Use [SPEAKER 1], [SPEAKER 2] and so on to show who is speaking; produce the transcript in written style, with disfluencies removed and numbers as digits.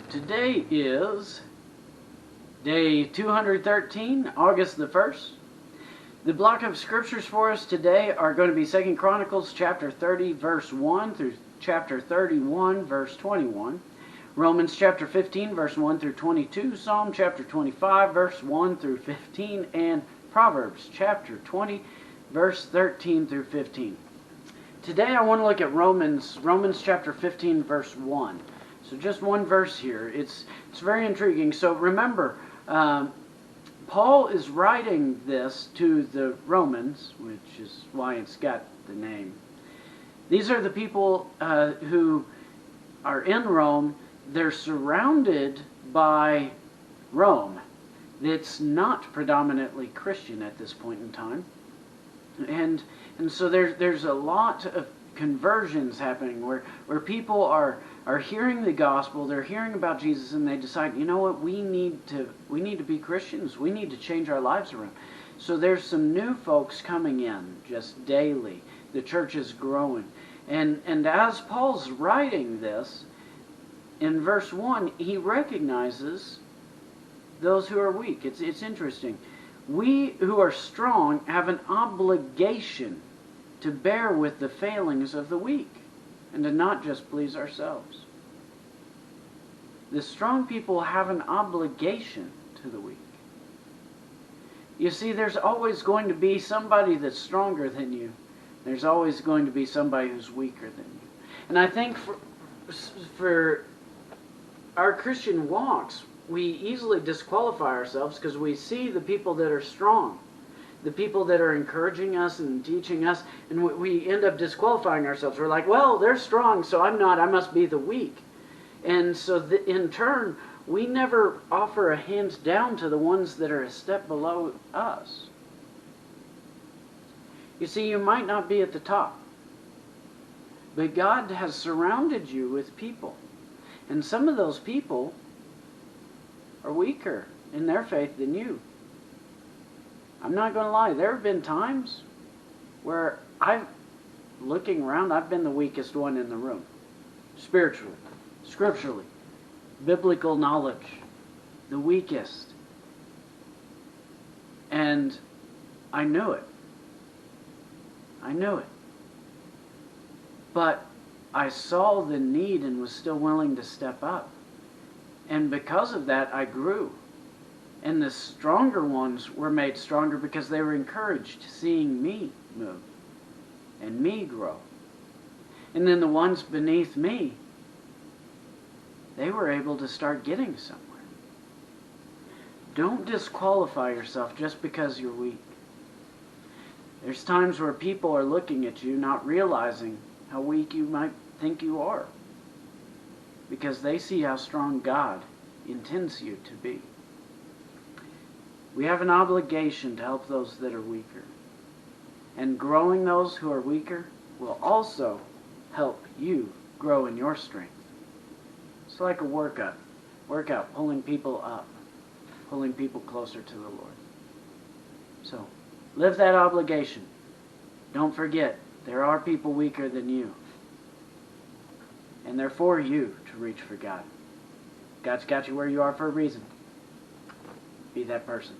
[SPEAKER 1] Today is day 213, August the 1st. The block of scriptures for us today are going to be 2 Chronicles chapter 30 verse 1 through chapter 31 verse 21, Romans chapter 15 verse 1 through 22, Psalm chapter 25 verse 1 through 15, and Proverbs chapter 20 verse 13 through 15. Today I want to look at Romans chapter 15 verse 1. So just one verse here. It's very intriguing. So remember, Paul is writing this to the Romans, which is why it's got the name. These are the people who are in Rome. They're surrounded by Rome. It's not predominantly Christian at this point in time. And so there's a lot of conversions happening where people are hearing the gospel, they're hearing about Jesus, and they decide, you know what, we need to be Christians. We need to change our lives around. So there's some new folks coming in just daily. The church is growing. And as Paul's writing this, in verse 1, he recognizes those who are weak. It's interesting. We who are strong have an obligation to bear with the failings of the weak and to not just please ourselves. The strong people have an obligation to the weak. You see, there's always going to be somebody that's stronger than you. There's always going to be somebody who's weaker than you. And I think for our Christian walks, we easily disqualify ourselves because we see the people that are strong, the people that are encouraging us and teaching us, and we end up disqualifying ourselves. We're like, well, they're strong, so I'm not. I must be the weak. And so in turn, we never offer a hand down to the ones that are a step below us. You see, you might not be at the top, but God has surrounded you with people. And some of those people are weaker in their faith than you. I'm not going to lie. There have been times where looking around, I've been the weakest one in the room. Spiritually, scripturally, biblical knowledge, the weakest. And I knew it. I knew it. But I saw the need and was still willing to step up. And because of that, I grew. And the stronger ones were made stronger because they were encouraged seeing me move and me grow. And then the ones beneath me, they were able to start getting somewhere. Don't disqualify yourself just because you're weak. There's times where people are looking at you not realizing how weak you might think you are, because they see how strong God intends you to be. We have an obligation to help those that are weaker. And growing those who are weaker will also help you grow in your strength. It's like a workout, pulling people up, pulling people closer to the Lord. So, live that obligation. Don't forget, there are people weaker than you. And they're for you to reach for God. God's got you where you are for a reason. Be that person.